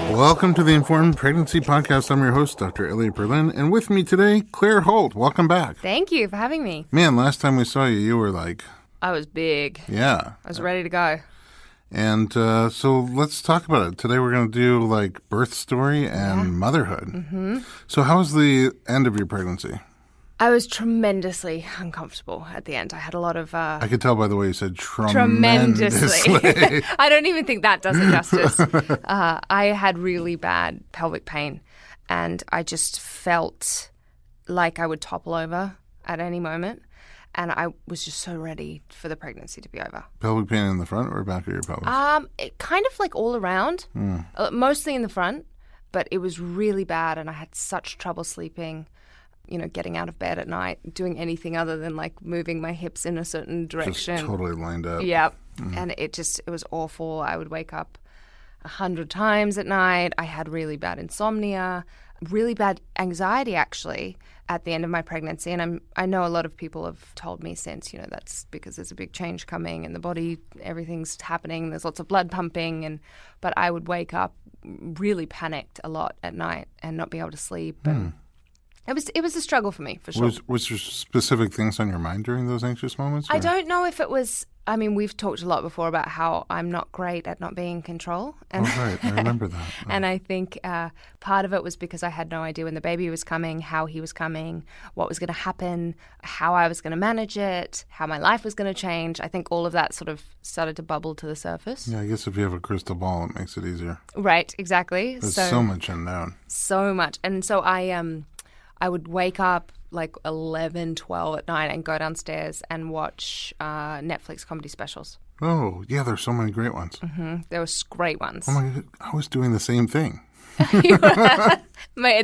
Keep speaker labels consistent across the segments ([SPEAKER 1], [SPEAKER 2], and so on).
[SPEAKER 1] Welcome to the Informed Pregnancy Podcast. I'm your host, Dr. Elliot Berlin, and with me today, Claire Holt. Welcome back.
[SPEAKER 2] Thank you for having me.
[SPEAKER 1] Man, last time we saw you, you were like...
[SPEAKER 2] I was big.
[SPEAKER 1] Yeah.
[SPEAKER 2] I was ready to go.
[SPEAKER 1] And so let's talk about it. Today we're going to do like birth story and motherhood. Mm-hmm. So how was the end of your pregnancy?
[SPEAKER 2] I was tremendously uncomfortable at the end. I had a lot of...
[SPEAKER 1] I could tell by the way you said tremendously.
[SPEAKER 2] I don't even think that does it justice. I had really bad pelvic pain, and I just felt like I would topple over at any moment. And I was just so ready for the pregnancy to be over.
[SPEAKER 1] Pelvic pain in the front or back of your pelvis?
[SPEAKER 2] It kind of like all around, mostly in the front, but it was really bad, and I had such trouble sleeping. You know, getting out of bed at night, doing anything other than like moving my hips in a certain direction.
[SPEAKER 1] Just totally lined up.
[SPEAKER 2] Yep. And it was awful. I would wake up 100 times at night. I had really bad insomnia, really bad anxiety actually at the end of my pregnancy. And I know a lot of people have told me since, you know, that's because there's a big change coming in the body, everything's happening, there's lots of blood pumping. But I would wake up really panicked a lot at night and not be able to sleep. And It was a struggle for me, for sure.
[SPEAKER 1] Was there specific things on your mind during those anxious moments? Or?
[SPEAKER 2] I don't know if it was... I mean, we've talked a lot before about how I'm not great at not being in control. And
[SPEAKER 1] right. I remember that.
[SPEAKER 2] And I think part of it was because I had no idea when the baby was coming, how he was coming, what was going to happen, how I was going to manage it, how my life was going to change. I think all of that sort of started to bubble to the surface.
[SPEAKER 1] Yeah, I guess if you have a crystal ball, it makes it easier.
[SPEAKER 2] Right, exactly.
[SPEAKER 1] There's so much unknown.
[SPEAKER 2] So much. And so I would wake up like 11, 12 at night and go downstairs and watch Netflix comedy specials.
[SPEAKER 1] Oh, yeah, there's so many great ones.
[SPEAKER 2] Mm-hmm. There were great ones.
[SPEAKER 1] Oh, my God. I was doing the same thing.
[SPEAKER 2] At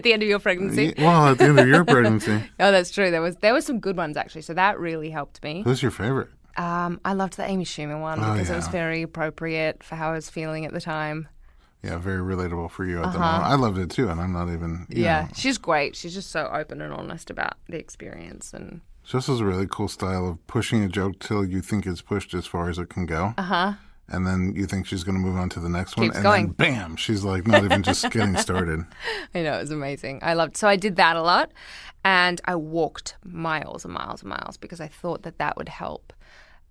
[SPEAKER 2] the end of your pregnancy?
[SPEAKER 1] Well, at the end of your pregnancy.
[SPEAKER 2] Oh, that's true. There were some good ones, actually, so that really helped me.
[SPEAKER 1] Who's your favorite?
[SPEAKER 2] I loved the Amy Schumer one because it was very appropriate for how I was feeling at the time.
[SPEAKER 1] Yeah, very relatable for you at the moment. I loved it too, and I'm not even... You know.
[SPEAKER 2] She's great. She's just so open and honest about the experience. And
[SPEAKER 1] she also has a really cool style of pushing a joke till you think it's pushed as far as it can go. And then you think she's going to move on to the next one.
[SPEAKER 2] Keeps
[SPEAKER 1] and
[SPEAKER 2] going.
[SPEAKER 1] Then bam, she's like not even just getting started.
[SPEAKER 2] I know, it was amazing. So I did that a lot, and I walked miles and miles and miles because I thought that would help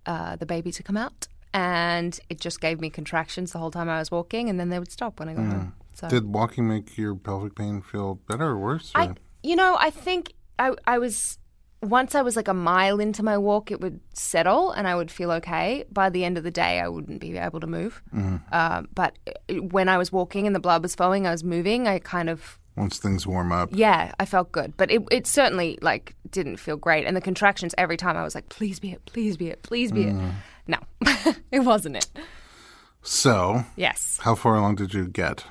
[SPEAKER 2] the baby to come out. And it just gave me contractions the whole time I was walking, and then they would stop when I got home. So.
[SPEAKER 1] Did walking make your pelvic pain feel better or worse? Or?
[SPEAKER 2] I think I was... Once I was like a mile into my walk, it would settle and I would feel okay. By the end of the day, I wouldn't be able to move. But when I was walking and the blood was flowing, I was moving, I kind of...
[SPEAKER 1] Once things warm up.
[SPEAKER 2] Yeah, I felt good. But it certainly like didn't feel great. And the contractions every time I was like, please be it, please be it, please be it. No, it wasn't it.
[SPEAKER 1] So,
[SPEAKER 2] yes.
[SPEAKER 1] How far along did you get?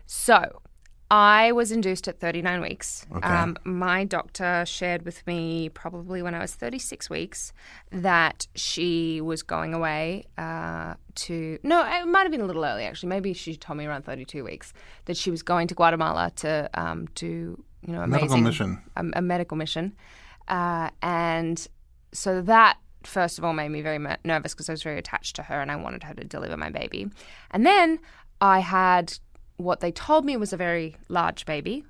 [SPEAKER 2] So, I was induced at 39 weeks.
[SPEAKER 1] Okay.
[SPEAKER 2] My doctor shared with me probably when I was 36 weeks that she was going away no, it might have been a little early actually. Maybe she told me around 32 weeks that she was going to Guatemala to do, amazing...
[SPEAKER 1] Medical mission.
[SPEAKER 2] A medical mission. And so that... first of all, made me very nervous because I was very attached to her and I wanted her to deliver my baby. And then I had what they told me was a very large baby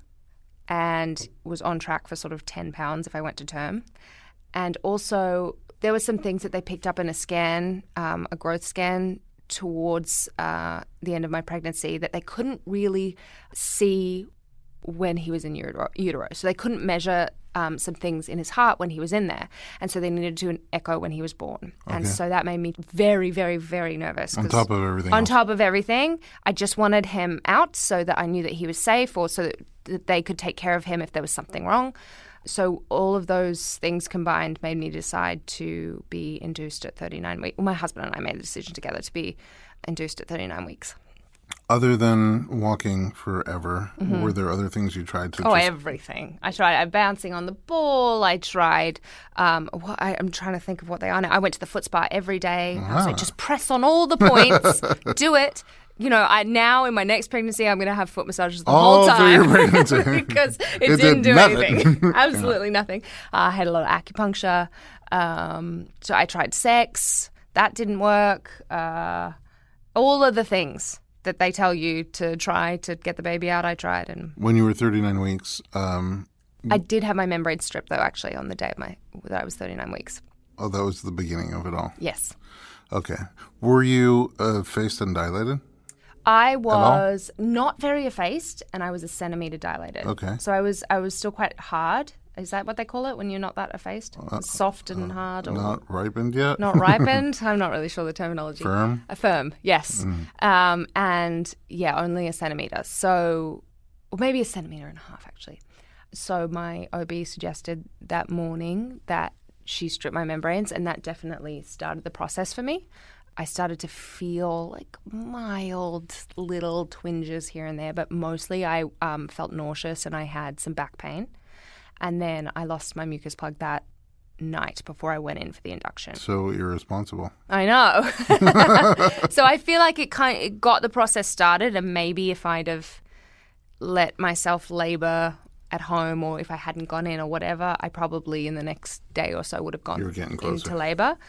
[SPEAKER 2] and was on track for sort of 10 pounds if I went to term. And also there were some things that they picked up in a scan, a growth scan towards the end of my pregnancy that they couldn't really see when he was in utero. So they couldn't measure some things in his heart when he was in there. And so they needed to do an echo when he was born. Okay. And so that made me very, very, very nervous.
[SPEAKER 1] On top of everything
[SPEAKER 2] On top of everything. I just wanted him out so that I knew that he was safe or so that they could take care of him if there was something wrong. So all of those things combined made me decide to be induced at 39 weeks. Well, my husband and I made the decision together to be induced at 39 weeks.
[SPEAKER 1] Other than walking forever, were there other things you tried to
[SPEAKER 2] everything. I tried bouncing on the ball. I tried, I'm trying to think of what they are now. I went to the foot spa every day. I was like, just press on all the points, do it. Now in my next pregnancy, I'm going to have foot massages the whole time.
[SPEAKER 1] Through your pregnancy.
[SPEAKER 2] Because it didn't do anything. Absolutely nothing. I had a lot of acupuncture. So I tried sex. That didn't work. All of the things that they tell you to try to get the baby out, I tried. And
[SPEAKER 1] When you were 39 weeks,
[SPEAKER 2] I did have my membrane stripped, though, actually, on the day that I was 39 weeks.
[SPEAKER 1] oh, that was the beginning of it all.
[SPEAKER 2] Yes.
[SPEAKER 1] Okay. Were you effaced and dilated?
[SPEAKER 2] I was not very effaced, and I was a centimetre dilated.
[SPEAKER 1] Okay.
[SPEAKER 2] So I was still quite hard. Is that what they call it when you're not that effaced? Soft and hard? Or
[SPEAKER 1] Not ripened yet?
[SPEAKER 2] not ripened? I'm not really sure the terminology.
[SPEAKER 1] Firm?
[SPEAKER 2] Firm, yes. And yeah, only a centimetre. So, or maybe a centimetre and a half, actually. So my OB suggested that morning that she stripped my membranes, and that definitely started the process for me. I started to feel like mild little twinges here and there, but mostly I felt nauseous and I had some back pain. And then I lost my mucus plug that night before I went in for the induction.
[SPEAKER 1] So irresponsible.
[SPEAKER 2] I know. So I feel like it got the process started, and maybe if I'd have let myself labour at home, or if I hadn't gone in or whatever, I probably in the next day or so would have gone into labour.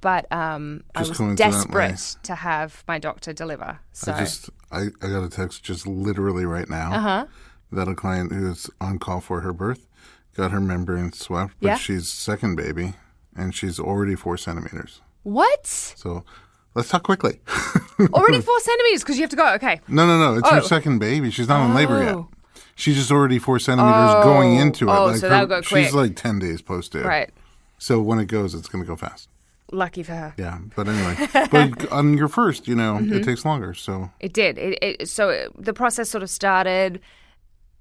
[SPEAKER 2] But I was desperate to have my doctor deliver. So
[SPEAKER 1] I got a text just literally right now that a client who's on call for her birth got her membrane swept, but she's second baby, and she's already 4 centimeters.
[SPEAKER 2] What?
[SPEAKER 1] So let's talk quickly.
[SPEAKER 2] Already 4 centimeters because you have to go. Okay.
[SPEAKER 1] No. It's her second baby. She's not in labor yet. She's just already 4 centimeters going into it.
[SPEAKER 2] Like so that'll go quick.
[SPEAKER 1] She's like 10 days post-due.
[SPEAKER 2] Right.
[SPEAKER 1] So when it goes, it's going to go fast.
[SPEAKER 2] Lucky for her.
[SPEAKER 1] Yeah, but anyway. But on your first, it takes longer. So
[SPEAKER 2] it did. So the process sort of started.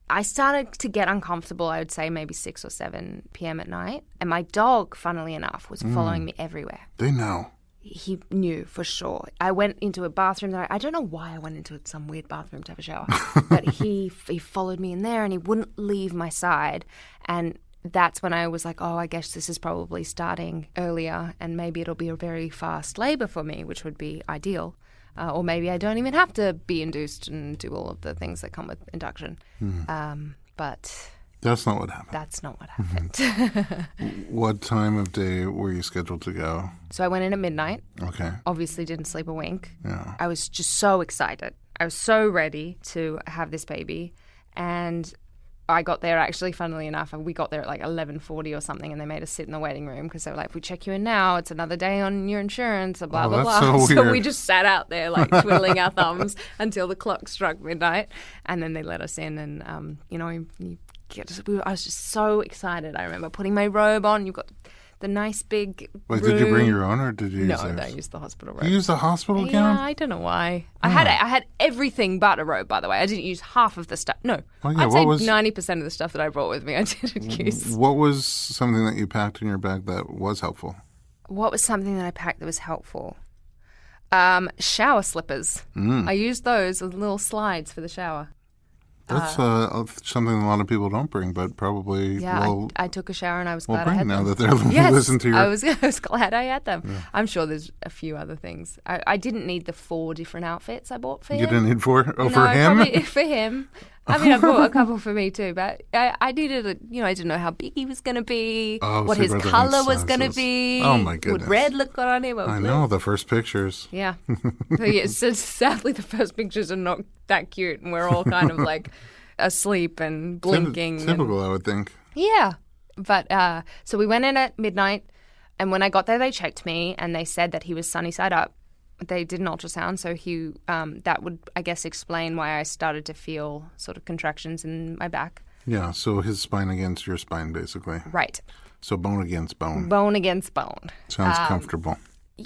[SPEAKER 2] I started to get uncomfortable, I would say maybe 6 or 7 p.m. at night. And my dog, funnily enough, was following me everywhere.
[SPEAKER 1] They know.
[SPEAKER 2] He knew for sure. I went into a bathroom that I don't know why I went into some weird bathroom to have a shower. But he followed me in there and he wouldn't leave my side. And that's when I was like, oh, I guess this is probably starting earlier and maybe it'll be a very fast labour for me, which would be ideal. Or maybe I don't even have to be induced and do all of the things that come with induction. But
[SPEAKER 1] that's not what happened.
[SPEAKER 2] That's not what happened.
[SPEAKER 1] What time of day were you scheduled to go?
[SPEAKER 2] So I went in at midnight.
[SPEAKER 1] Okay.
[SPEAKER 2] Obviously didn't sleep a wink.
[SPEAKER 1] Yeah.
[SPEAKER 2] I was just so excited. I was so ready to have this baby. And I got there, actually, funnily enough, we got there at like 11:40 or something, and they made us sit in the waiting room because they were like, if we check you in now, it's another day on your insurance, blah, blah, blah. So we just sat out there like twiddling our thumbs until the clock struck midnight, and then they let us in, and, I was just so excited. I remember putting my robe on. You've got the nice big
[SPEAKER 1] Wait,
[SPEAKER 2] room.
[SPEAKER 1] did you bring your own, or did you use theirs?
[SPEAKER 2] No, I used the hospital robe.
[SPEAKER 1] You used the hospital gown?
[SPEAKER 2] Yeah, I don't know why. I had everything but a robe, by the way. I didn't use half of the stuff. No, I'd say 90% of the stuff that I brought with me I didn't use.
[SPEAKER 1] What was something that you packed in your bag that was helpful?
[SPEAKER 2] What was something that I packed that was helpful? Shower slippers. I used those as little slides for the shower.
[SPEAKER 1] That's something a lot of people don't bring, but probably
[SPEAKER 2] I took a shower and I was glad I had
[SPEAKER 1] now
[SPEAKER 2] them.
[SPEAKER 1] that they're listening to your...
[SPEAKER 2] I was glad I had them. Yeah. I'm sure there's a few other things. I didn't need the 4 different outfits I bought for him.
[SPEAKER 1] You didn't need 4? Oh,
[SPEAKER 2] no,
[SPEAKER 1] for him?
[SPEAKER 2] Probably for him. I mean, I bought a couple for me too, but I needed I didn't know how big he was going to be, what his colour was going to be.
[SPEAKER 1] Oh, my goodness.
[SPEAKER 2] Would red look good on him? Or
[SPEAKER 1] I
[SPEAKER 2] blue?
[SPEAKER 1] know, the first pictures.
[SPEAKER 2] Yeah. So sadly, the first pictures are not that cute, and we're all kind of like asleep and blinking.
[SPEAKER 1] Typical, I would think.
[SPEAKER 2] Yeah. But so we went in at midnight, and when I got there, they checked me, and they said that he was sunny side up. They did an ultrasound, so that would, I guess, explain why I started to feel sort of contractions in my back.
[SPEAKER 1] Yeah, so his spine against your spine, basically.
[SPEAKER 2] Right.
[SPEAKER 1] So bone against bone.
[SPEAKER 2] Bone against bone.
[SPEAKER 1] Sounds comfortable.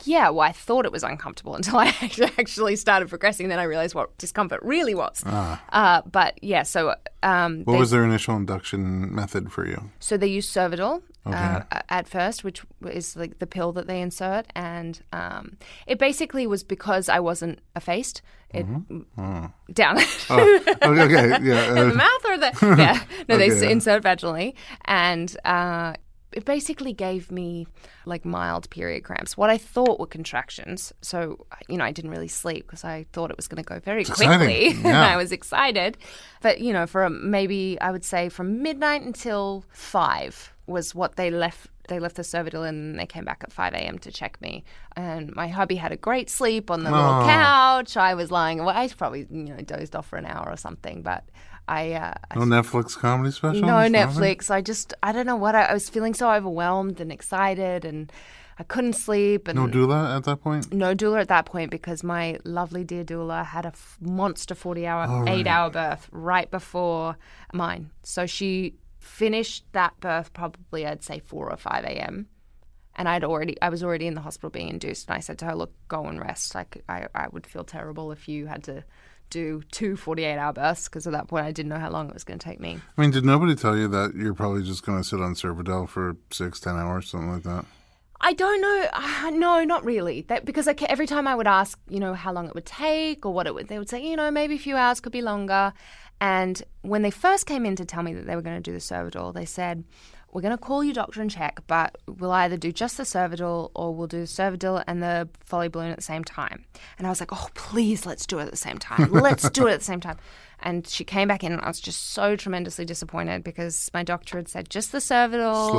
[SPEAKER 2] Yeah, well, I thought it was uncomfortable until I actually started progressing. Then I realized what discomfort really was. But yeah, so... what
[SPEAKER 1] was their initial induction method for you?
[SPEAKER 2] So they used Servidol at first, which is like the pill that they insert. And it basically was because I wasn't effaced. Down.
[SPEAKER 1] Okay, yeah.
[SPEAKER 2] In the mouth or the... Yeah. No, they insert vaginally. And... it basically gave me like mild period cramps, what I thought were contractions. So, I didn't really sleep because I thought it was going to go very quickly.
[SPEAKER 1] Yeah.
[SPEAKER 2] And I was excited. But, for maybe I would say from midnight until 5 was what they left they left the cervidil and they came back at 5 a.m. to check me. And my hubby had a great sleep on the little couch. I was lying awake. I probably, dozed off for an hour or something, but no
[SPEAKER 1] Netflix comedy special?
[SPEAKER 2] No Netflix. I don't know what I was feeling so overwhelmed and excited, and I couldn't sleep. And
[SPEAKER 1] no doula at that point?
[SPEAKER 2] No doula at that point because my lovely dear doula had a monster 8-hour birth right before mine. So she finished that birth probably, I'd say, 4 or 5 a.m. And I was already in the hospital being induced. And I said to her, look, go and rest. Like, I would feel terrible if you had to do 2 48-hour births, because at that point I didn't know how long it was going to take me.
[SPEAKER 1] I mean, did nobody tell you that you're probably just going to sit on cervidil for 6-10 hours, something like that?
[SPEAKER 2] I don't know. No, not really. Because every time I would ask, how long it would take or they would say, maybe a few hours, could be longer. And when they first came in to tell me that they were going to do the cervidil, they said, we're going to call your doctor and check, but we'll either do just the cervidil or we'll do the cervidil and the Foley balloon at the same time. And I was like, oh, please, let's do it at the same time. Let's do it at the same time. And she came back in and I was just so tremendously disappointed because my doctor had said just the cervidil.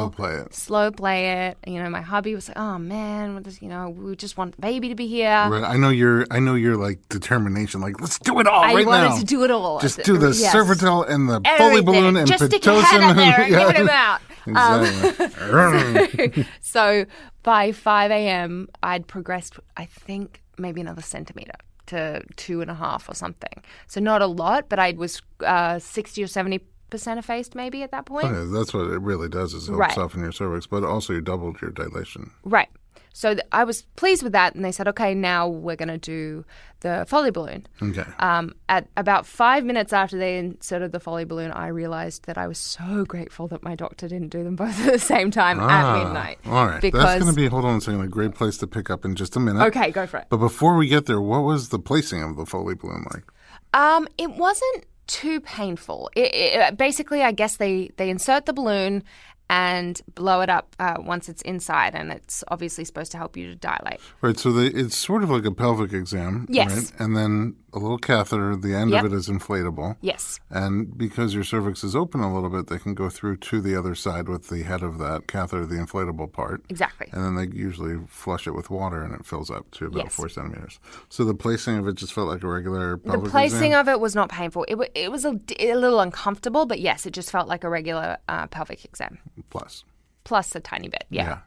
[SPEAKER 2] Slow play it. My hubby was like, oh, man, we just want the baby to be here.
[SPEAKER 1] Right. I know your like determination. Like, let's do it all right now.
[SPEAKER 2] I wanted to do it all.
[SPEAKER 1] Just do the cervidil and the Foley balloon and
[SPEAKER 2] just
[SPEAKER 1] Pitocin.
[SPEAKER 2] Just stick your head up there and give him out.
[SPEAKER 1] Exactly.
[SPEAKER 2] So by 5 a.m., I'd progressed, I think, maybe another centimeter to 2.5 or something. So not a lot, but I was 60 or 70% effaced maybe at that point.
[SPEAKER 1] Okay, that's what it really does is help soften your cervix, but also you doubled your dilation.
[SPEAKER 2] Right. So I was pleased with that, and they said, okay, now we're going to do the Foley balloon.
[SPEAKER 1] Okay.
[SPEAKER 2] At about 5 minutes after they inserted the Foley balloon, I realized that I was so grateful that my doctor didn't do them both at the same time at midnight.
[SPEAKER 1] All right. That's going to be, hold on a second, a great place to pick up in just a minute.
[SPEAKER 2] Okay, go for it.
[SPEAKER 1] But before we get there, what was the placing of the Foley balloon like?
[SPEAKER 2] It wasn't too painful. Basically, I guess they insert the balloon and blow it up once it's inside, and it's obviously supposed to help you to dilate.
[SPEAKER 1] Right, so it's sort of like a pelvic exam,
[SPEAKER 2] yes.
[SPEAKER 1] Right? And then a little catheter, the end of it is inflatable.
[SPEAKER 2] Yes.
[SPEAKER 1] And because your cervix is open a little bit, they can go through to the other side with the head of that catheter, the inflatable part.
[SPEAKER 2] Exactly.
[SPEAKER 1] And then they usually flush it with water, and it fills up to about 4 centimeters. So the placing of it just felt like a regular pelvic exam?
[SPEAKER 2] The placing of it was not painful. It was a little uncomfortable, but yes, it just felt like a regular pelvic exam. Plus a tiny bit, yeah.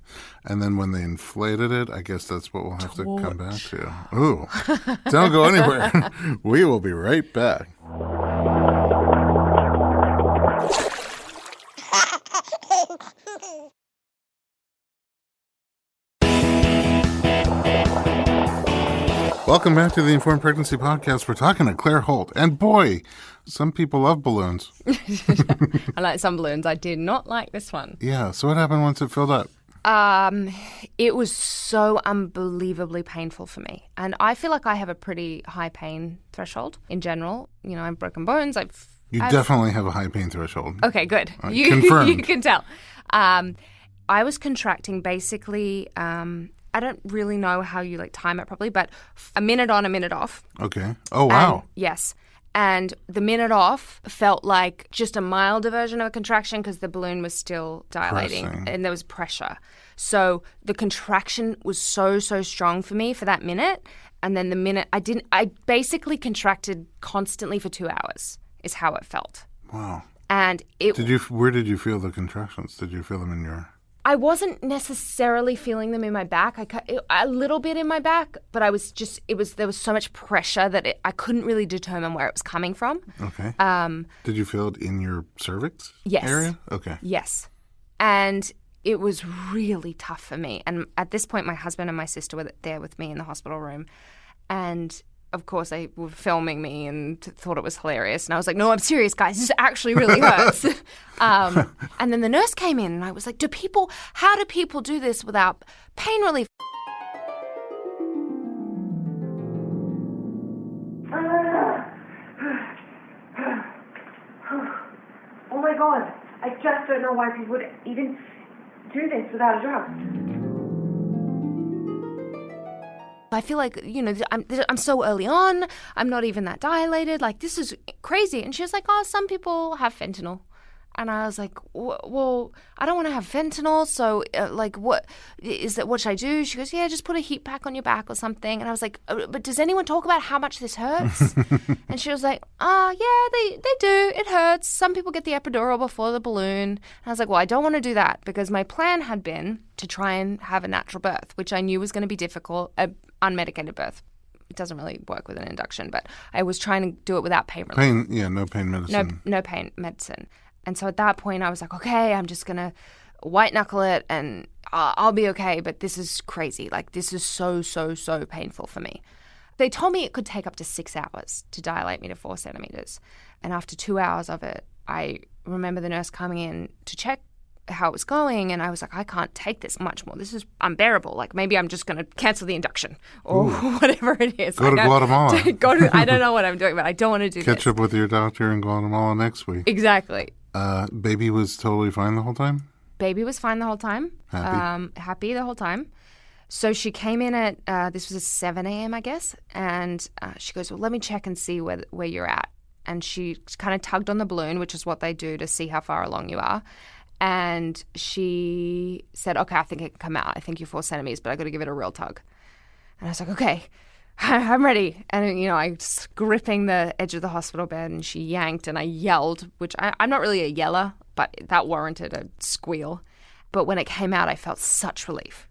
[SPEAKER 1] And then when they inflated it, I guess that's what we'll have to come back to. Ooh, don't go anywhere. We will be right back. Welcome back to the Informed Pregnancy Podcast. We're talking to Claire Holt. And boy, some people love balloons.
[SPEAKER 2] I like some balloons. I did not like this one.
[SPEAKER 1] Yeah. So what happened once it filled up?
[SPEAKER 2] It was so unbelievably painful for me. And I feel like I have a pretty high pain threshold in general. I've broken bones.
[SPEAKER 1] You definitely have a high pain threshold.
[SPEAKER 2] Okay, good.
[SPEAKER 1] Confirmed.
[SPEAKER 2] You can tell. I was contracting basically... I don't really know how you time it properly, but a minute on, a minute off.
[SPEAKER 1] Okay. Oh, wow.
[SPEAKER 2] Yes. And the minute off felt like just a milder version of a contraction because the balloon was still dilating and there was pressure. So the contraction was so strong for me for that minute. And then the minute I basically contracted constantly for 2 hours is how it felt.
[SPEAKER 1] Wow.
[SPEAKER 2] And
[SPEAKER 1] where did you feel the contractions? Did you feel them in your...
[SPEAKER 2] I wasn't necessarily feeling them in my back. A little bit in my back, but there was so much pressure that I couldn't really determine where it was coming from.
[SPEAKER 1] Okay. Did you feel it in your cervix area? Okay.
[SPEAKER 2] Yes. And it was really tough for me. And at this point, my husband and my sister were there with me in the hospital room. And of course, they were filming me and thought it was hilarious. And I was like, no, I'm serious, guys. This actually really hurts. And then the nurse came in and I was like, how do people do this without pain relief?
[SPEAKER 3] Oh my God. I just don't know why people would even do this without a drug.
[SPEAKER 2] I feel like, I'm so early on. I'm not even that dilated. This is crazy. And she was like, oh, some people have fentanyl. And I was like, well, I don't want to have fentanyl. So, what should I do? She goes, yeah, just put a heat pack on your back or something. And I was like, but does anyone talk about how much this hurts? And she was like, yeah, they do. It hurts. Some people get the epidural before the balloon. And I was like, well, I don't want to do that because my plan had been to try and have a natural birth, which I knew was going to be difficult, unmedicated birth. It doesn't really work with an induction, but I was trying to do it without pain relief.
[SPEAKER 1] No pain medicine.
[SPEAKER 2] No pain medicine. And so at that point, I was like, okay, I'm just going to white knuckle it and I'll be okay. But this is crazy. Like, this is so, so, so painful for me. They told me it could take up to 6 hours to dilate me to 4 centimeters. And after 2 hours of it, I remember the nurse coming in to check how it was going. And I was like, I can't take this much more. This is unbearable. Like, maybe I'm just going to cancel the induction or whatever it is.
[SPEAKER 1] Go to Guatemala.
[SPEAKER 2] I don't know what I'm doing, but I don't want to do this.
[SPEAKER 1] Catch up with your doctor in Guatemala next week.
[SPEAKER 2] Exactly.
[SPEAKER 1] Baby was totally fine the whole time?
[SPEAKER 2] Baby was fine the whole time. Happy the whole time. So she came in at, this was at 7 a.m., I guess, and she goes, well, let me check and see where you're at. And she kind of tugged on the balloon, which is what they do to see how far along you are. And she said, okay, I think it can come out. I think you're 4 centimeters, but I got to give it a real tug. And I was like, okay, I'm ready. And, I was gripping the edge of the hospital bed and she yanked and I yelled, which I'm not really a yeller, but that warranted a squeal. But when it came out, I felt such relief.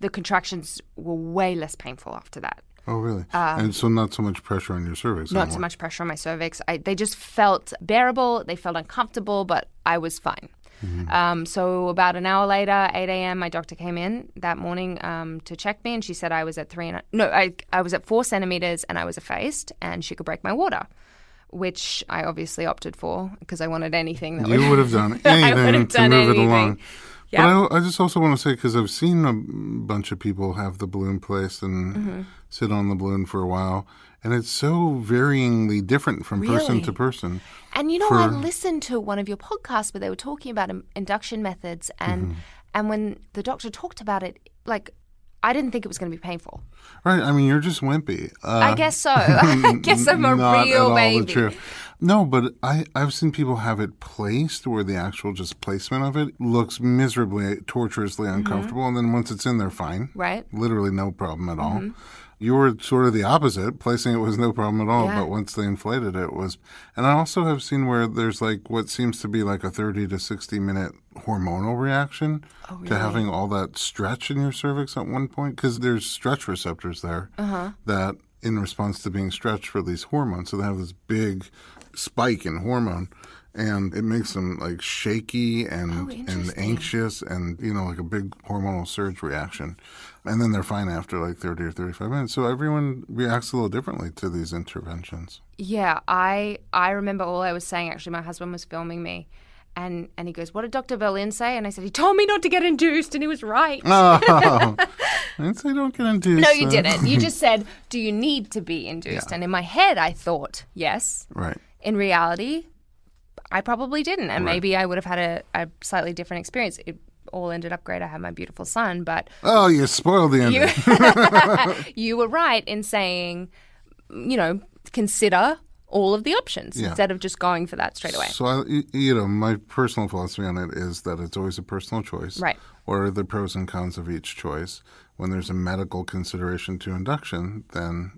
[SPEAKER 2] The contractions were way less painful after that.
[SPEAKER 1] Oh, really? And so not so much pressure on your cervix
[SPEAKER 2] Not
[SPEAKER 1] anymore.
[SPEAKER 2] so much pressure on my cervix. They just felt bearable. They felt uncomfortable, but I was fine. Mm-hmm. So about an hour later, 8 a.m., my doctor came in that morning to check me, and she said I was at I was at 4 centimeters and I was effaced, and she could break my water, which I obviously opted for because I wanted anything that
[SPEAKER 1] would have done anything to move it along. Yep. But I just also want to say, because I've seen a bunch of people have the balloon placed and sit on the balloon for a while, and it's so varyingly different from person to person.
[SPEAKER 2] And I listened to one of your podcasts where they were talking about induction methods, and when the doctor talked about it, like, I didn't think it was going to be painful.
[SPEAKER 1] Right. I mean, you're just wimpy.
[SPEAKER 2] I guess so. I guess I'm a real baby.
[SPEAKER 1] No, but I've seen people have it placed where the actual just placement of it looks miserably, torturously uncomfortable. And then once it's in, they're fine.
[SPEAKER 2] Right.
[SPEAKER 1] Literally no problem at all. You were sort of the opposite. Placing it was no problem at all. Yeah. But once they inflated it was. And I also have seen where there's like what seems to be like a 30 to 60 minute hormonal reaction to having all that stretch in your cervix at one point. Because there's stretch receptors there that in response to being stretched release hormones. So they have this big spike in hormone, and it makes them like shaky and anxious and, like a big hormonal surge reaction. And then they're fine after like 30 or 35 minutes. So everyone reacts a little differently to these interventions.
[SPEAKER 2] Yeah, I remember all I was saying. Actually, my husband was filming me. And he goes, what did Dr. Berlin say? And I said, he told me not to get induced, and he was right.
[SPEAKER 1] Oh, I didn't say don't get induced.
[SPEAKER 2] No, you didn't. You just said, do you need to be induced? Yeah. And in my head, I thought, yes.
[SPEAKER 1] Right.
[SPEAKER 2] In reality, I probably didn't. And maybe I would have had a slightly different experience. It all ended up great. I had my beautiful son, but...
[SPEAKER 1] Oh, you spoiled the ending.
[SPEAKER 2] You were right in saying, consider all of the options instead of just going for that straight away.
[SPEAKER 1] So, my personal philosophy on it is that it's always a personal choice.
[SPEAKER 2] Right.
[SPEAKER 1] What are the pros and cons of each choice? When there's a medical consideration to induction, then,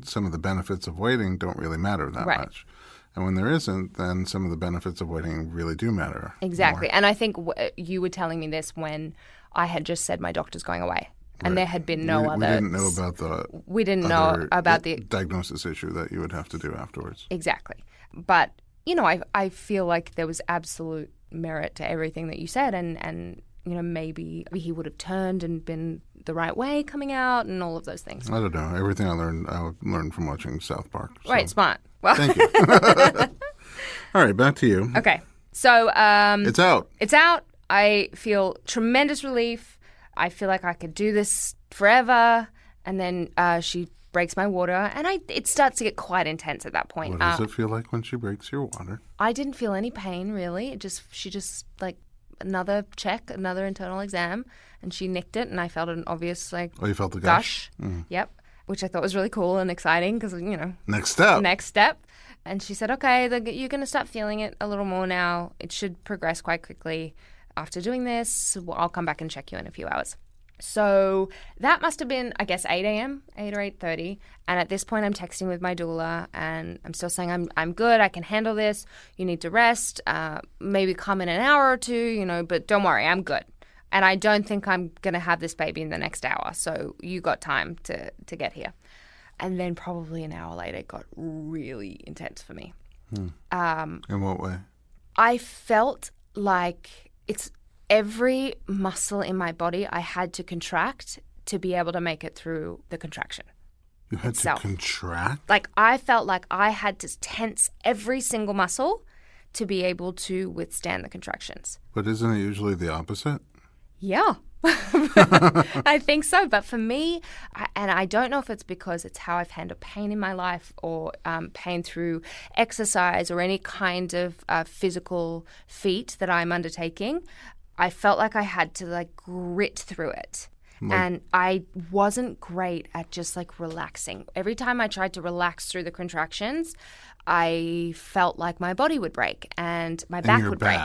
[SPEAKER 1] some of the benefits of waiting don't really matter that much. And when there isn't, then some of the benefits of waiting really do matter.
[SPEAKER 2] Exactly.
[SPEAKER 1] more.
[SPEAKER 2] And I think you were telling me this when I had just said my doctor's going away. And there had been no other...
[SPEAKER 1] We didn't know about the...
[SPEAKER 2] We didn't know about the...
[SPEAKER 1] diagnosis issue that you would have to do afterwards.
[SPEAKER 2] Exactly. But, I feel like there was absolute merit to everything that you said. And maybe he would have turned and been the right way coming out and all of those things.
[SPEAKER 1] I don't know. Everything I learned from watching South Park. So.
[SPEAKER 2] Right, smart. Well,
[SPEAKER 1] thank you. All right, back to you.
[SPEAKER 2] Okay. So...
[SPEAKER 1] it's out.
[SPEAKER 2] It's out. I feel tremendous relief. I feel like I could do this forever. And then she breaks my water, and it starts to get quite intense at that point.
[SPEAKER 1] What does it feel like when she breaks your water?
[SPEAKER 2] I didn't feel any pain, really. She just like another check, another internal exam, and she nicked it, and I felt an obvious
[SPEAKER 1] Oh, you felt the gush?
[SPEAKER 2] Yep, which I thought was really cool and exciting because
[SPEAKER 1] Next step.
[SPEAKER 2] And she said, okay, you're going to start feeling it a little more now. It should progress quite quickly. After doing this, I'll come back and check you in a few hours. So that must have been, I guess, 8 a.m., 8 or 8:30. And at this point, I'm texting with my doula, and I'm still saying, I'm good. I can handle this. You need to rest. Maybe come in an hour or two, but don't worry, I'm good. And I don't think I'm going to have this baby in the next hour. So you got time to get here. And then probably an hour later, it got really intense for me.
[SPEAKER 1] In what way?
[SPEAKER 2] I felt like it's every muscle in my body I had to contract to be able to make it through the contraction.
[SPEAKER 1] You had
[SPEAKER 2] itself.
[SPEAKER 1] To contract?
[SPEAKER 2] Like I felt like I had to tense every single muscle to be able to withstand the contractions.
[SPEAKER 1] But isn't it usually the opposite?
[SPEAKER 2] Yeah. I think so. But for me, and I don't know if it's because it's how I've handled pain in my life or pain through exercise or any kind of physical feat that I'm undertaking, I felt like I had to grit through it. And I wasn't great at just relaxing. Every time I tried to relax through the contractions, I felt like my body would break and my back would break.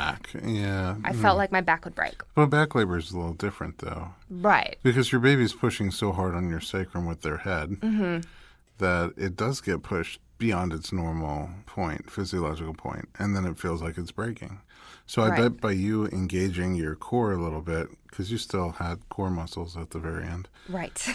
[SPEAKER 1] Yeah.
[SPEAKER 2] I felt like my back would break.
[SPEAKER 1] But back labor is a little different, though.
[SPEAKER 2] Right.
[SPEAKER 1] Because your baby's pushing so hard on your sacrum with their head that it does get pushed beyond its normal point, physiological point, and then it feels like it's breaking. So I bet by you engaging your core a little bit, because you still had core muscles at the very end.
[SPEAKER 2] Right.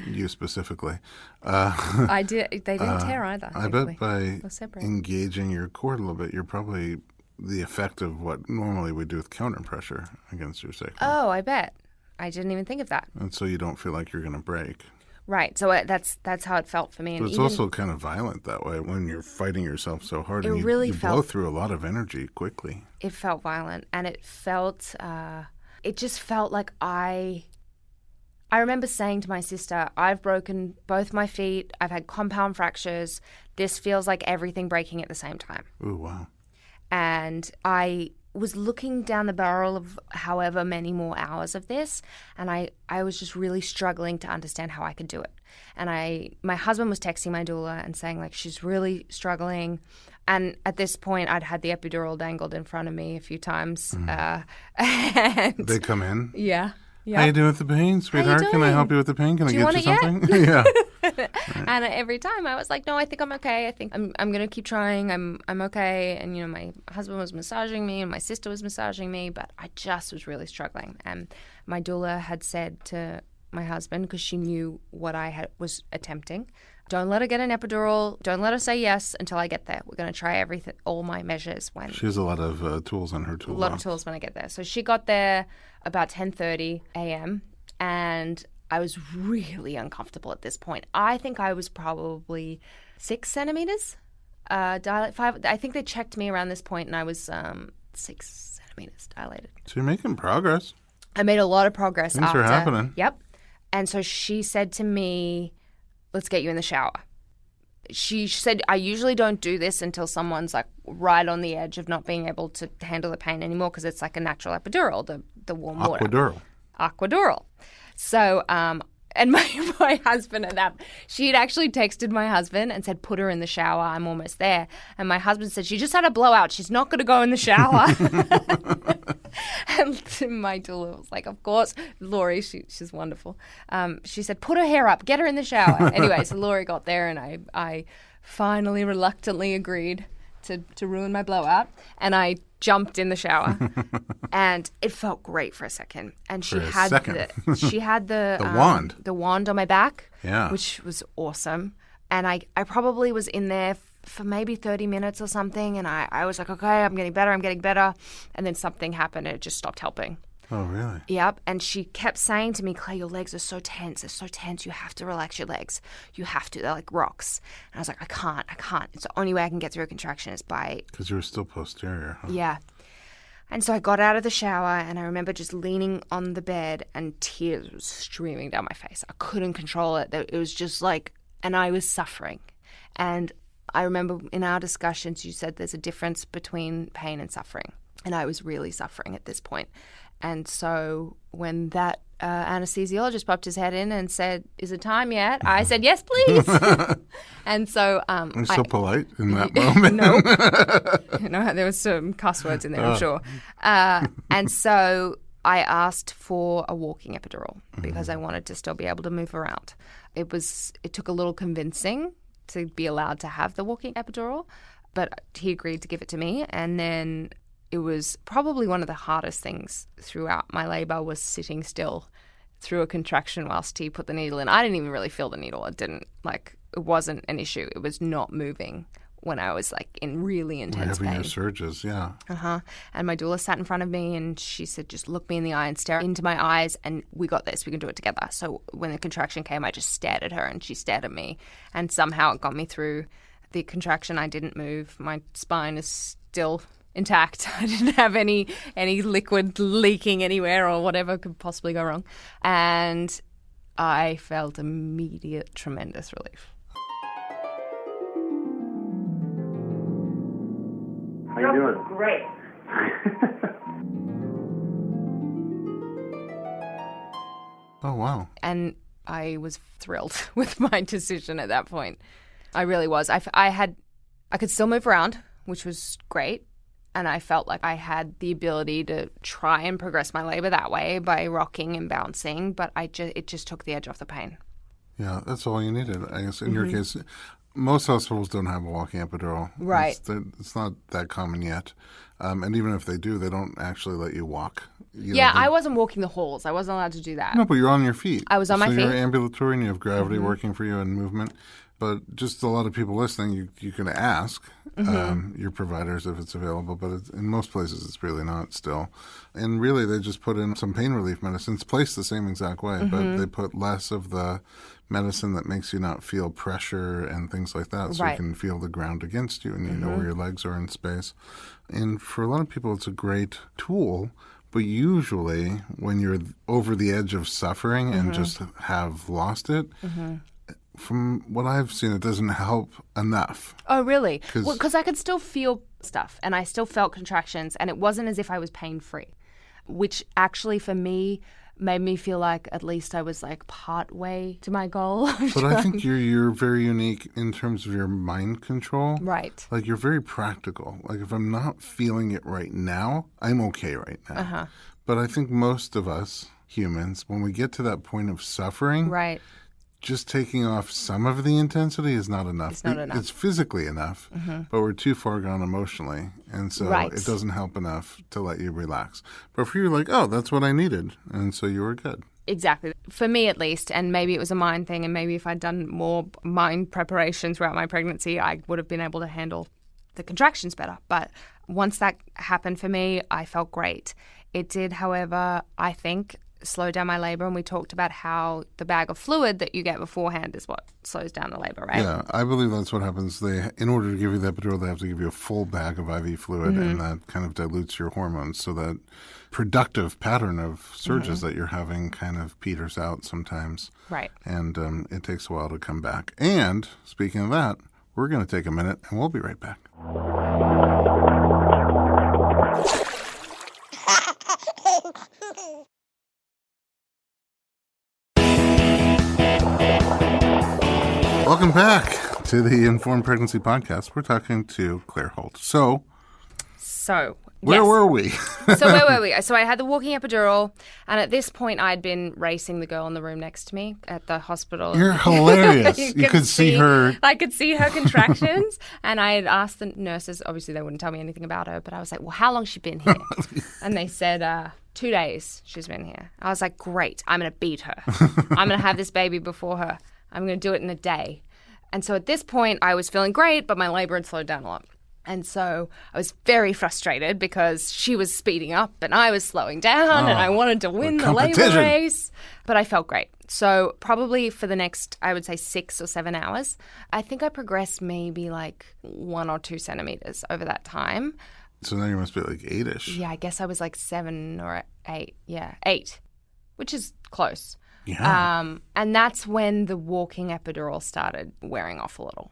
[SPEAKER 1] You specifically.
[SPEAKER 2] I did. They didn't tear either.
[SPEAKER 1] I bet by engaging your core a little bit, you're probably the effect of what normally we do with counter pressure against your sacrum.
[SPEAKER 2] Oh, I bet. I didn't even think of that.
[SPEAKER 1] And so you don't feel like you're going to break.
[SPEAKER 2] Right. So that's how it felt for me. And
[SPEAKER 1] but it's also kind of violent that way when you're fighting yourself so hard.
[SPEAKER 2] It
[SPEAKER 1] and
[SPEAKER 2] really
[SPEAKER 1] you
[SPEAKER 2] felt,
[SPEAKER 1] blow through a lot of energy quickly.
[SPEAKER 2] It felt violent. And it felt, it just felt like I remember saying to my sister, I've broken both my feet. I've had compound fractures. This feels like everything breaking at the same time.
[SPEAKER 1] Oh, wow. And
[SPEAKER 2] I was looking down the barrel of however many more hours of this, and I was just really struggling to understand how I could do it. And my husband was texting my doula and saying she's really struggling. And at this point, I'd had the epidural dangled in front of me a few times. And
[SPEAKER 1] they come in?
[SPEAKER 2] Yeah. Yep.
[SPEAKER 1] How you doing with the pain, sweetheart? Can I help you with the pain? Can I get you something?
[SPEAKER 2] Yeah. And every time I was like, no, I think I'm okay. I think I'm going to keep trying. I'm okay. And, my husband was massaging me and my sister was massaging me, but I just was really struggling. And my doula had said to my husband, because she knew what I was attempting, don't let her get an epidural. Don't let her say yes until I get there. We're going to try everything, all my measures when.
[SPEAKER 1] She has a lot of tools on her tool box.
[SPEAKER 2] A lot of tools when I get there. So she got there about 10:30 a.m. and I was really uncomfortable at this point. I think I was probably 6 centimeters. Dilate 5. I think they checked me around this point, and I was 6 centimeters dilated.
[SPEAKER 1] So you're making progress.
[SPEAKER 2] I made a lot of progress.
[SPEAKER 1] Things are happening.
[SPEAKER 2] Yep. And so she said to me, let's get you in the shower. She said, I usually don't do this until someone's right on the edge of not being able to handle the pain anymore, because it's like a natural epidural, the warm water. Aquadural. So, and my husband at that, she had actually texted my husband and said, put her in the shower. I'm almost there. And my husband said, she just had a blowout. She's not going to go in the shower. And my doula was like, of course, Laurie, she's wonderful. She said, put her hair up, get her in the shower. Anyway, so Laurie got there and I finally reluctantly agreed to ruin my blowout. And I jumped in the shower and it felt great for a second. And she had the wand on my back, which was awesome. And I probably was in there for maybe 30 minutes or something. And I was like, okay, I'm getting better. And then something happened and it just stopped helping.
[SPEAKER 1] Oh, really?
[SPEAKER 2] Yep. And she kept saying to me, Claire, your legs are so tense. They're so tense. You have to relax your legs. You have to. They're like rocks. And I was like, I can't. It's the only way I can get through a contraction is by...
[SPEAKER 1] Because you were still posterior, huh?
[SPEAKER 2] Yeah. And so I got out of the shower and I remember just leaning on the bed and tears were streaming down my face. I couldn't control it. It was just and I was suffering. And I remember in our discussions, you said there's a difference between pain and suffering. And I was really suffering at this point. And so when that anesthesiologist popped his head in and said, "Is it time yet?" I said, "Yes, please." And so
[SPEAKER 1] I'm so polite in that moment.
[SPEAKER 2] No, there was some cuss words in there, I'm sure. And so I asked for a walking epidural because I wanted to still be able to move around. It took a little convincing to be allowed to have the walking epidural, but he agreed to give it to me. And then it was probably one of the hardest things throughout my labor was sitting still through a contraction whilst he put the needle in. I didn't even really feel the needle. It wasn't an issue. It was not moving when I was like in really intense
[SPEAKER 1] having
[SPEAKER 2] pain.
[SPEAKER 1] Your surges, yeah.
[SPEAKER 2] And my doula sat in front of me and she said, "Just look me in the eye and stare into my eyes and we got this. We can do it together." So when the contraction came, I just stared at her and she stared at me. And somehow it got me through the contraction. I didn't move. My spine is still intact. I didn't have any liquid leaking anywhere or whatever could possibly go wrong. And I felt immediate tremendous relief.
[SPEAKER 4] How you doing?
[SPEAKER 3] Great.
[SPEAKER 1] Oh, wow.
[SPEAKER 2] And I was thrilled with my decision at that point. I really was. I could still move around, which was great. And I felt like I had the ability to try and progress my labor that way by rocking and bouncing, but it just took the edge off the pain.
[SPEAKER 1] Yeah, that's all you needed. I guess in your case, most hospitals don't have a walking epidural.
[SPEAKER 2] Right.
[SPEAKER 1] It's not that common yet. And even if they do, they don't actually let you walk.
[SPEAKER 2] I wasn't walking the halls. I wasn't allowed to do that.
[SPEAKER 1] No, but you're on your feet.
[SPEAKER 2] I was on my feet.
[SPEAKER 1] So you're ambulatory and you have gravity working for you and movement. But just a lot of people listening, you can ask your providers if it's available, but in most places it's really not still. And really they just put in some pain relief medicines, placed the same exact way, but they put less of the medicine that makes you not feel pressure and things like that, so you can feel the ground against you and you know where your legs are in space. And for a lot of people it's a great tool, but usually when you're over the edge of suffering and just have lost it, from what I've seen, it doesn't help enough.
[SPEAKER 2] Oh, really? Because I could still feel stuff and I still felt contractions and it wasn't as if I was pain-free, which actually for me made me feel like at least I was like part way to my goal.
[SPEAKER 1] But I think you're very unique in terms of your mind control.
[SPEAKER 2] Right.
[SPEAKER 1] Like you're very practical. Like if I'm not feeling it right now, I'm okay right now. But I think most of us humans, when we get to that point of suffering, just taking off some of the intensity is not enough.
[SPEAKER 2] It's not enough.
[SPEAKER 1] It's physically enough, but we're too far gone emotionally. And so it doesn't help enough to let you relax. But for you, like, oh, that's what I needed. And so you were good.
[SPEAKER 2] Exactly. For me, at least, and maybe it was a mind thing, and maybe if I'd done more mind preparation throughout my pregnancy, I would have been able to handle the contractions better. But once that happened for me, I felt great. It did, however, I think, slow down my labor, and we talked about how the bag of fluid that you get beforehand is what slows down the labor, right?
[SPEAKER 1] Yeah, I believe that's what happens. In order to give you the epidural, they have to give you a full bag of IV fluid, and that kind of dilutes your hormones, so that productive pattern of surges that you're having kind of peters out sometimes.
[SPEAKER 2] Right.
[SPEAKER 1] And it takes a while to come back. And speaking of that, we're going to take a minute, and we'll be right back. Welcome back to the Informed Pregnancy Podcast. We're talking to Claire Holt. So where were we?
[SPEAKER 2] So I had the walking epidural, and at this point I'd been racing the girl in the room next to me at the hospital.
[SPEAKER 1] You're hilarious. you could see her.
[SPEAKER 2] I could see her contractions, and I had asked the nurses, obviously they wouldn't tell me anything about her, but I was like, well, how long has she been here? And they said, 2 days she's been here. I was like, great, I'm going to beat her. I'm going to have this baby before her. I'm going to do it in a day. And so at this point, I was feeling great, but my labor had slowed down a lot. And so I was very frustrated because she was speeding up and I was slowing down and I wanted to win the labor race. But I felt great. So probably for the next, I would say 6 or 7 hours, I think I progressed maybe like 1 or 2 centimeters over that time.
[SPEAKER 1] So now you must be like 8-ish.
[SPEAKER 2] Yeah, I guess I was like 7 or 8. Yeah, 8, which is close.
[SPEAKER 1] Yeah.
[SPEAKER 2] And that's when the walking epidural started wearing off a little.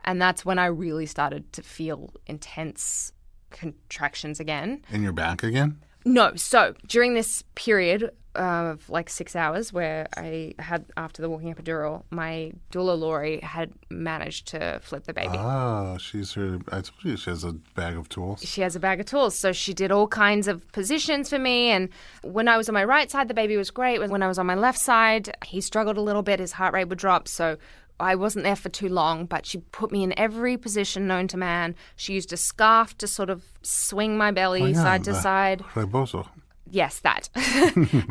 [SPEAKER 2] And that's when I really started to feel intense contractions again.
[SPEAKER 1] And you're back again?
[SPEAKER 2] No. So during this period of like 6 hours where I had, after the walking epidural, my doula Lori had managed to flip the baby.
[SPEAKER 1] Oh, I told you she has a bag of tools.
[SPEAKER 2] She has a bag of tools. So she did all kinds of positions for me. And when I was on my right side, the baby was great. When I was on my left side, he struggled a little bit. His heart rate would drop. So I wasn't there for too long, but she put me in every position known to man. She used a scarf to sort of swing my belly side to side.
[SPEAKER 1] Rebozo.
[SPEAKER 2] Yes, that.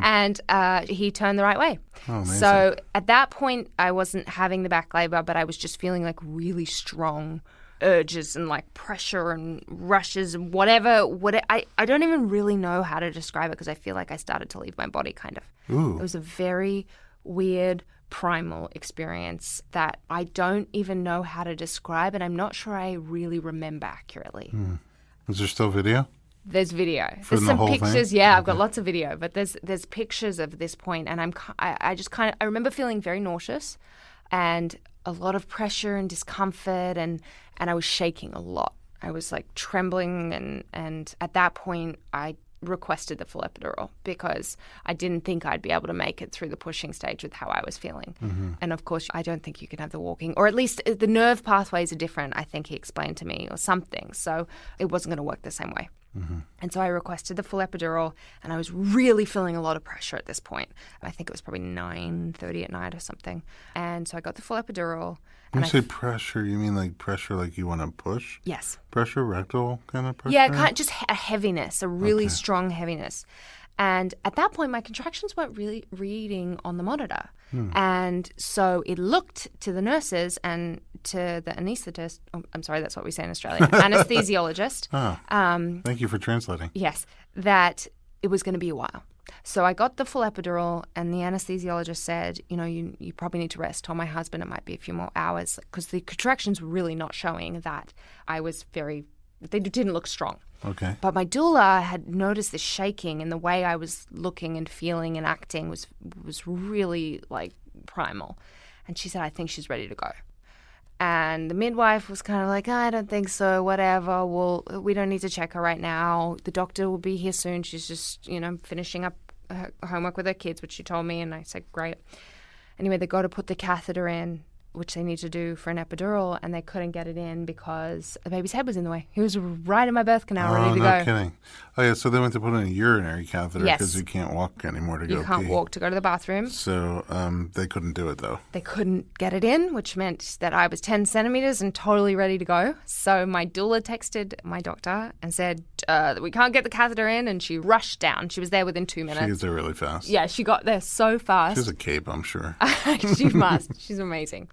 [SPEAKER 2] And he turned the right way.
[SPEAKER 1] Oh, amazing.
[SPEAKER 2] So at that point, I wasn't having the back labor, but I was just feeling like really strong urges and like pressure and rushes and whatever. I don't even really know how to describe it because I feel like I started to leave my body kind of.
[SPEAKER 1] Ooh.
[SPEAKER 2] It was a very weird primal experience that I don't even know how to describe, and I'm not sure I really remember accurately.
[SPEAKER 1] Is there still video?
[SPEAKER 2] There's video.
[SPEAKER 1] From
[SPEAKER 2] There's
[SPEAKER 1] the
[SPEAKER 2] some
[SPEAKER 1] whole
[SPEAKER 2] pictures.
[SPEAKER 1] thing?
[SPEAKER 2] Yeah,
[SPEAKER 1] Okay.
[SPEAKER 2] I've got lots of video, but there's pictures of this point, and I just kind of I remember feeling very nauseous, and a lot of pressure and discomfort, and I was shaking a lot. I was like trembling, and at that point I requested the full epidural because I didn't think I'd be able to make it through the pushing stage with how I was feeling. And of course, I don't think you can have the walking, or at least the nerve pathways are different, I think he explained to me, or something. So it wasn't going to work the same way. And so I requested the full epidural, and I was really feeling a lot of pressure at this point. I think it was probably 9:30 at night or something. And so I got the full epidural.
[SPEAKER 1] When you say pressure, you mean like pressure like you want to push?
[SPEAKER 2] Yes.
[SPEAKER 1] Pressure, rectal kind of pressure?
[SPEAKER 2] Yeah, kind of just a heaviness, a really strong heaviness. And at that point, my contractions weren't really reading on the monitor. And so it looked to the nurses and to the anaesthetist. Oh, I'm sorry, that's what we say in Australia. Anesthesiologist.
[SPEAKER 1] Thank you for translating.
[SPEAKER 2] Yes, that it was going to be a while. So I got the full epidural, and the anesthesiologist said, you probably need to rest. Told my husband it might be a few more hours because the contractions were really not showing that they didn't look strong.
[SPEAKER 1] Okay.
[SPEAKER 2] But my doula had noticed this shaking, and the way I was looking and feeling and acting was really like primal. And she said, I think she's ready to go. And the midwife was kind of like, I don't think so, whatever. Well, we don't need to check her right now. The doctor will be here soon. She's just, finishing up her homework with her kids, which she told me. And I said, great. Anyway, they got to put the catheter in, which they need to do for an epidural, and they couldn't get it in because the baby's head was in the way. He was right in my birth canal, ready to go.
[SPEAKER 1] No kidding. Oh, yeah, so they went to put in a urinary catheter because
[SPEAKER 2] Yes.
[SPEAKER 1] you can't walk anymore to go
[SPEAKER 2] You can't
[SPEAKER 1] pee.
[SPEAKER 2] walk to go to the bathroom.
[SPEAKER 1] So they couldn't do it, though.
[SPEAKER 2] They couldn't get it in, which meant that I was 10 centimeters and totally ready to go. So my doula texted my doctor and said, we can't get the catheter in, and she rushed down. She was there within 2 minutes.
[SPEAKER 1] She gets there really fast.
[SPEAKER 2] Yeah, she got there so fast.
[SPEAKER 1] She has a cape, I'm sure.
[SPEAKER 2] She must. She's amazing.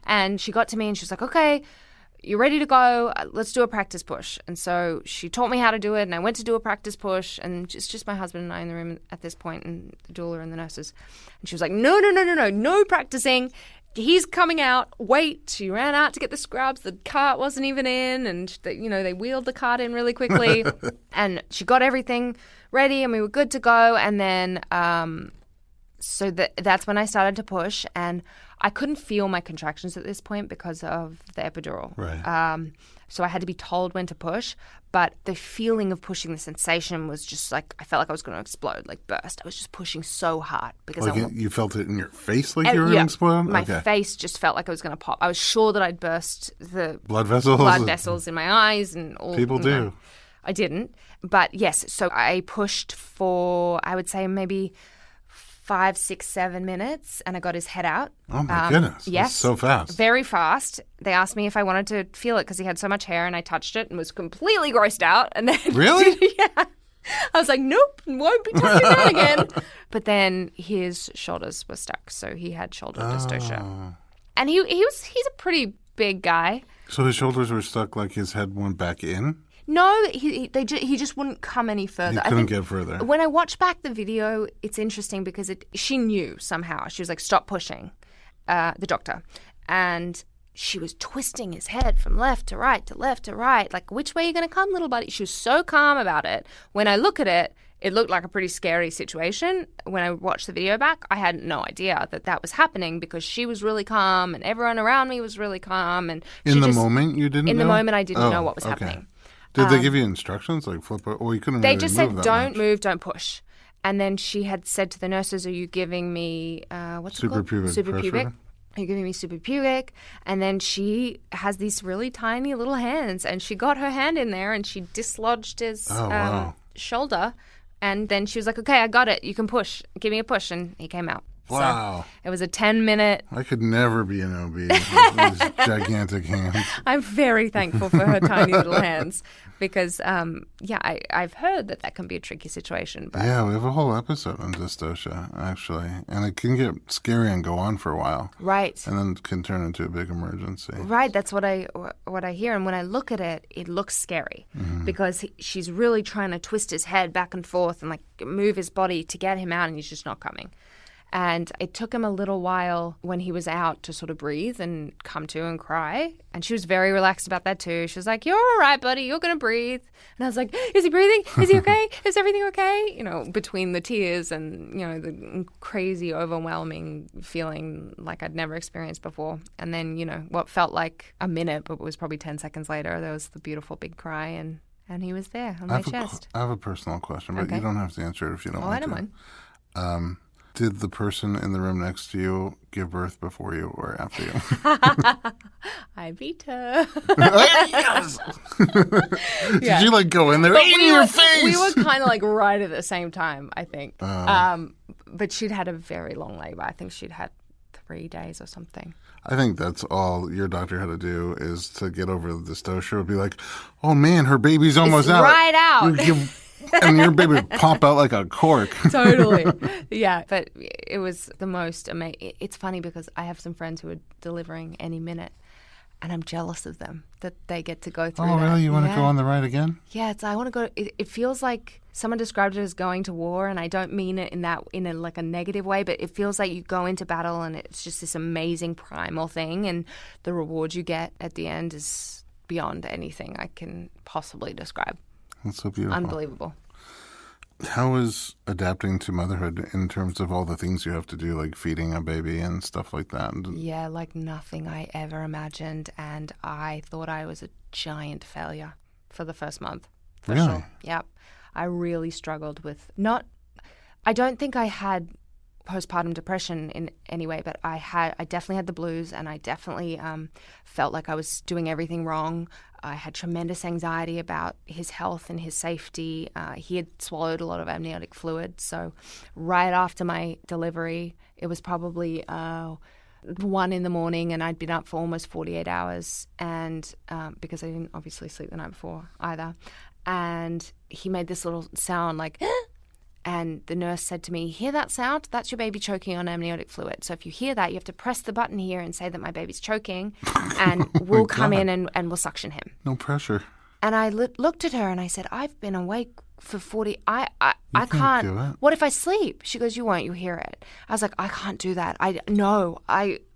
[SPEAKER 2] And she got to me and she was like, okay, you're ready to go. Let's do a practice push. And so she taught me how to do it, and I went to do a practice push, and it's just my husband and I in the room at this point, and the doula and the nurses. And she was like, no practicing. He's coming out. Wait. She ran out to get the scrubs. The cart wasn't even in, and they wheeled the cart in really quickly. And she got everything ready, and we were good to go. And then so that's when I started to push, and I couldn't feel my contractions at this point because of the epidural.
[SPEAKER 1] Right.
[SPEAKER 2] So I had to be told when to push, but the feeling of pushing, the sensation was just like I felt like I was going to explode, like burst. I was just pushing so hard because
[SPEAKER 1] You felt it in your face like you were going to explode?
[SPEAKER 2] My face just felt like I was going to pop. I was sure that I'd burst the
[SPEAKER 1] blood vessels
[SPEAKER 2] in my eyes and all.
[SPEAKER 1] People do.
[SPEAKER 2] I didn't, but yes. So I pushed for, I would say, maybe 5, 6, 7 minutes, and I got his head out.
[SPEAKER 1] Oh, my goodness.
[SPEAKER 2] Yes.
[SPEAKER 1] That's so fast.
[SPEAKER 2] Very fast. They asked me if I wanted to feel it because he had so much hair, and I touched it and was completely grossed out. And then
[SPEAKER 1] Really?
[SPEAKER 2] Yeah. I was like, nope, won't be touching that again. But then his shoulders were stuck, so he had shoulder dystocia. And he's a pretty big guy.
[SPEAKER 1] So his shoulders were stuck like his head went back in?
[SPEAKER 2] No, he just wouldn't come any further.
[SPEAKER 1] He couldn't get further.
[SPEAKER 2] When I watch back the video, it's interesting because she knew somehow. She was like, stop pushing, the doctor. And she was twisting his head from left to right to left to right. Like, which way are you going to come, little buddy? She was so calm about it. When I look at it, it looked like a pretty scary situation. When I watched the video back, I had no idea that was happening because she was really calm and everyone around me was really calm. And
[SPEAKER 1] In the moment, you didn't know?
[SPEAKER 2] In the moment, I didn't know what was happening.
[SPEAKER 1] Did they give you instructions, like flip it? Well, you couldn't
[SPEAKER 2] They
[SPEAKER 1] really
[SPEAKER 2] just
[SPEAKER 1] move
[SPEAKER 2] said,
[SPEAKER 1] that
[SPEAKER 2] don't
[SPEAKER 1] much.
[SPEAKER 2] move, don't push. And then she had said to the nurses, are you giving me, what's it called?
[SPEAKER 1] Suprapubic pressure?
[SPEAKER 2] Are you giving me suprapubic? And then she has these really tiny little hands, and she got her hand in there and she dislodged his shoulder. And then she was like, okay, I got it. You can push. Give me a push. And he came out.
[SPEAKER 1] Wow.
[SPEAKER 2] So it was a 10-minute.
[SPEAKER 1] I could never be an OB with those gigantic hands.
[SPEAKER 2] I'm very thankful for her tiny little hands because, I've heard that can be a tricky situation. But
[SPEAKER 1] Yeah, we have a whole episode on dystocia, actually. And it can get scary and go on for a while.
[SPEAKER 2] Right.
[SPEAKER 1] And then it can turn into a big emergency.
[SPEAKER 2] Right, that's what I hear. And when I look at it, it looks scary because she's really trying to twist his head back and forth and like move his body to get him out, and he's just not coming. And it took him a little while when he was out to sort of breathe and come to and cry. And she was very relaxed about that too. She was like, you're all right, buddy. You're going to breathe. And I was like, is he breathing? Is he okay? Is everything okay? You know, between the tears and, you know, the crazy, overwhelming feeling like I'd never experienced before. And then, you know, what felt like a minute, but was probably 10 seconds later, there was the beautiful big cry and he was there on my chest.
[SPEAKER 1] I have a personal question, but you don't have to answer it if you don't want
[SPEAKER 2] I don't
[SPEAKER 1] to.
[SPEAKER 2] mind.
[SPEAKER 1] Did the person in the room next to you give birth before you or after you?
[SPEAKER 2] I beat her.
[SPEAKER 1] Yes! Did you like go in there in your face?
[SPEAKER 2] We were kind of like right at the same time, I think. But she'd had a very long labor. I think she'd had 3 days or something.
[SPEAKER 1] I think that's all your doctor had to do is to get over the dystocia. Would be like, oh man, her baby's almost out.
[SPEAKER 2] Right out.
[SPEAKER 1] And your baby would pop out like a cork.
[SPEAKER 2] Totally. Yeah. But it was the most amazing. It's funny because I have some friends who are delivering any minute, and I'm jealous of them that they get to go through that.
[SPEAKER 1] Oh, really? You want to go on the ride again?
[SPEAKER 2] Yeah. I want to go. It feels like someone described it as going to war, and I don't mean it in a like a negative way, but it feels like you go into battle and it's just this amazing primal thing, and the reward you get at the end is beyond anything I can possibly describe.
[SPEAKER 1] That's so beautiful.
[SPEAKER 2] Unbelievable.
[SPEAKER 1] How is adapting to motherhood in terms of all the things you have to do, like feeding a baby and stuff like that?
[SPEAKER 2] Yeah, like nothing I ever imagined, and I thought I was a giant failure for the first month. For
[SPEAKER 1] Really?
[SPEAKER 2] Sure. Yep. I really struggled with I don't think I had postpartum depression in any way, but I definitely had the blues, and I definitely felt like I was doing everything wrong. I had tremendous anxiety about his health and his safety. He had swallowed a lot of amniotic fluid, so right after my delivery, it was probably 1 a.m, and I'd been up for almost 48 hours, and because I didn't obviously sleep the night before either. And he made this little sound like, and the nurse said to me, hear that sound? That's your baby choking on amniotic fluid. So if you hear that, you have to press the button here and say that my baby's choking, and we'll come in and we'll suction him.
[SPEAKER 1] No pressure.
[SPEAKER 2] And I looked at her and I said, I've been awake for 40. I
[SPEAKER 1] can't do it.
[SPEAKER 2] What if I sleep? She goes, you won't. You'll hear it. I was like, I can't do that.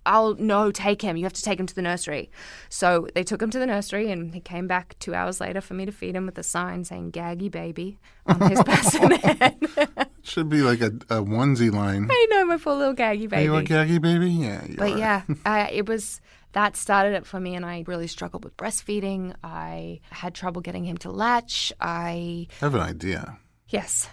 [SPEAKER 2] I'll take him. You have to take him to the nursery. So they took him to the nursery, and he came back 2 hours later for me to feed him with a sign saying "Gaggy Baby" on his bassinet.
[SPEAKER 1] Should be like a onesie line.
[SPEAKER 2] I know, my poor little Gaggy Baby.
[SPEAKER 1] Are you a Gaggy Baby? Yeah, you
[SPEAKER 2] But
[SPEAKER 1] are.
[SPEAKER 2] yeah, it was. That started it for me, and I really struggled with breastfeeding. I had trouble getting him to latch.
[SPEAKER 1] I have an idea.
[SPEAKER 2] Yes.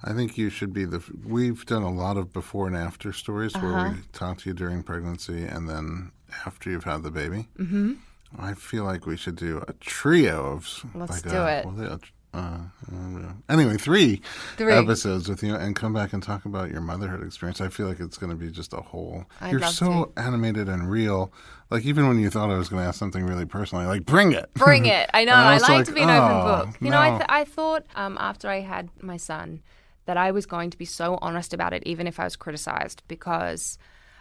[SPEAKER 1] I think you should be we've done a lot of before and after stories where we talk to you during pregnancy and then after you've had the baby. Mm-hmm. I feel like we should do a trio of...
[SPEAKER 2] Let's do it.
[SPEAKER 1] Anyway, three episodes with you and come back and talk about your motherhood experience. I feel like it's going to be just a whole... You're so animated and real. Like, even when you thought I was going to ask something really personal, like, bring it.
[SPEAKER 2] Bring it. I know. I like to be an open book. You know,
[SPEAKER 1] no.
[SPEAKER 2] I thought after I had my son that I was going to be so honest about it, even if I was criticized, because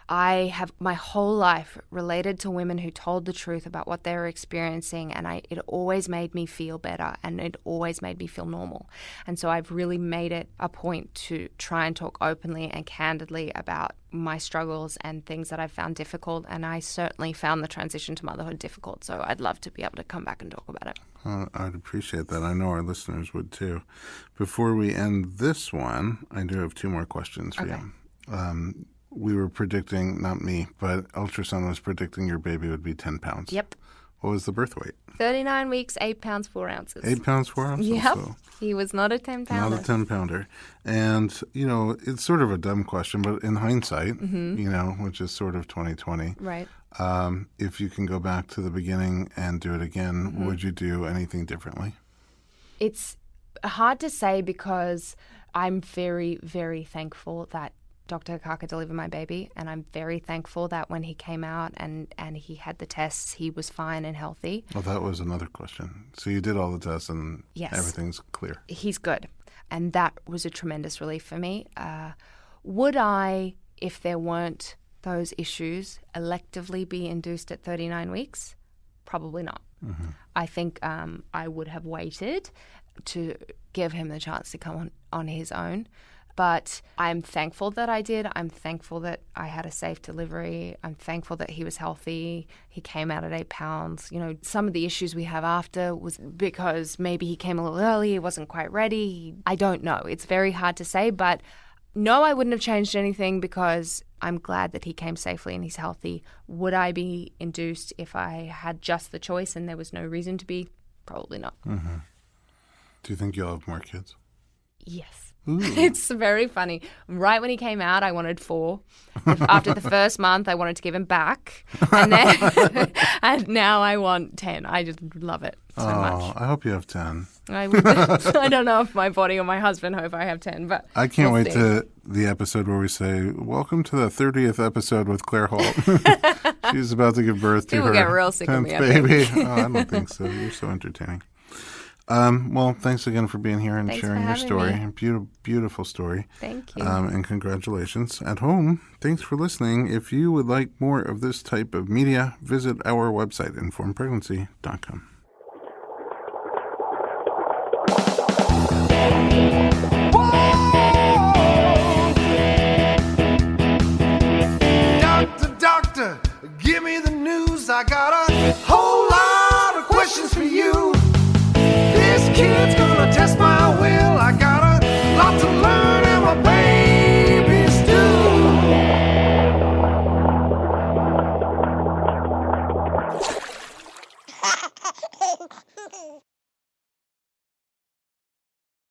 [SPEAKER 2] I have my whole life related to women who told the truth about what they were experiencing, and it always made me feel better, and it always made me feel normal. And so I've really made it a point to try and talk openly and candidly about my struggles and things that I've found difficult, and I certainly found the transition to motherhood difficult, so I'd love to be able to come back and talk about it.
[SPEAKER 1] I'd appreciate that. I know our listeners would too. Before we end this one, I do have two more questions for you. We were predicting, not me, but ultrasound was predicting your baby would be 10 pounds.
[SPEAKER 2] Yep.
[SPEAKER 1] What was the birth weight?
[SPEAKER 2] 39 weeks, 8 pounds, 4 ounces.
[SPEAKER 1] 8 pounds, 4 ounces?
[SPEAKER 2] Yep.
[SPEAKER 1] So
[SPEAKER 2] He was not a 10-pounder.
[SPEAKER 1] not a 10-pounder. And, it's sort of a dumb question, but in hindsight, which is sort of 2020,
[SPEAKER 2] Right.
[SPEAKER 1] if you can go back to the beginning and do it again, would you do anything differently?
[SPEAKER 2] It's hard to say because I'm very, very thankful that Dr. Kaka delivered my baby, and I'm very thankful that when he came out and he had the tests, he was fine and healthy.
[SPEAKER 1] Well, that was another question. So you did all the tests and
[SPEAKER 2] Yes.
[SPEAKER 1] everything's clear.
[SPEAKER 2] He's good, and that was a tremendous relief for me. Would I, if there weren't those issues, electively be induced at 39 weeks? Probably not. I think I would have waited to give him the chance to come on his own. But I'm thankful that I did. I'm thankful that I had a safe delivery. I'm thankful that he was healthy. He came out at 8 pounds. Some of the issues we have after was because maybe he came a little early, he wasn't quite ready. I don't know. It's very hard to say, but no, I wouldn't have changed anything because I'm glad that he came safely and he's healthy. Would I be induced if I had just the choice and there was no reason to be? Probably not.
[SPEAKER 1] Mm-hmm. Do you think you'll have more kids?
[SPEAKER 2] Yes.
[SPEAKER 1] Ooh.
[SPEAKER 2] It's very funny. Right when he came out, I wanted 4. After the first month, I wanted to give him back. And then and now I want 10. I just love it so much.
[SPEAKER 1] I hope you have 10.
[SPEAKER 2] I don't know if my body or my husband hope I have 10, but
[SPEAKER 1] I can't
[SPEAKER 2] we'll
[SPEAKER 1] wait
[SPEAKER 2] see.
[SPEAKER 1] to the episode where we say, welcome to the 30th episode with Claire Holt. She's about to give birth to
[SPEAKER 2] People
[SPEAKER 1] her
[SPEAKER 2] get real sick of
[SPEAKER 1] 10th
[SPEAKER 2] me, I think.
[SPEAKER 1] baby. Oh, I don't think so. You're so entertaining. Well, thanks again for being here and
[SPEAKER 2] Thanks for
[SPEAKER 1] sharing your
[SPEAKER 2] having
[SPEAKER 1] story.
[SPEAKER 2] me.
[SPEAKER 1] Beautiful story.
[SPEAKER 2] Thank you.
[SPEAKER 1] And congratulations. At home, thanks for listening. If you would like more of this type of media, visit our website, informedpregnancy.com.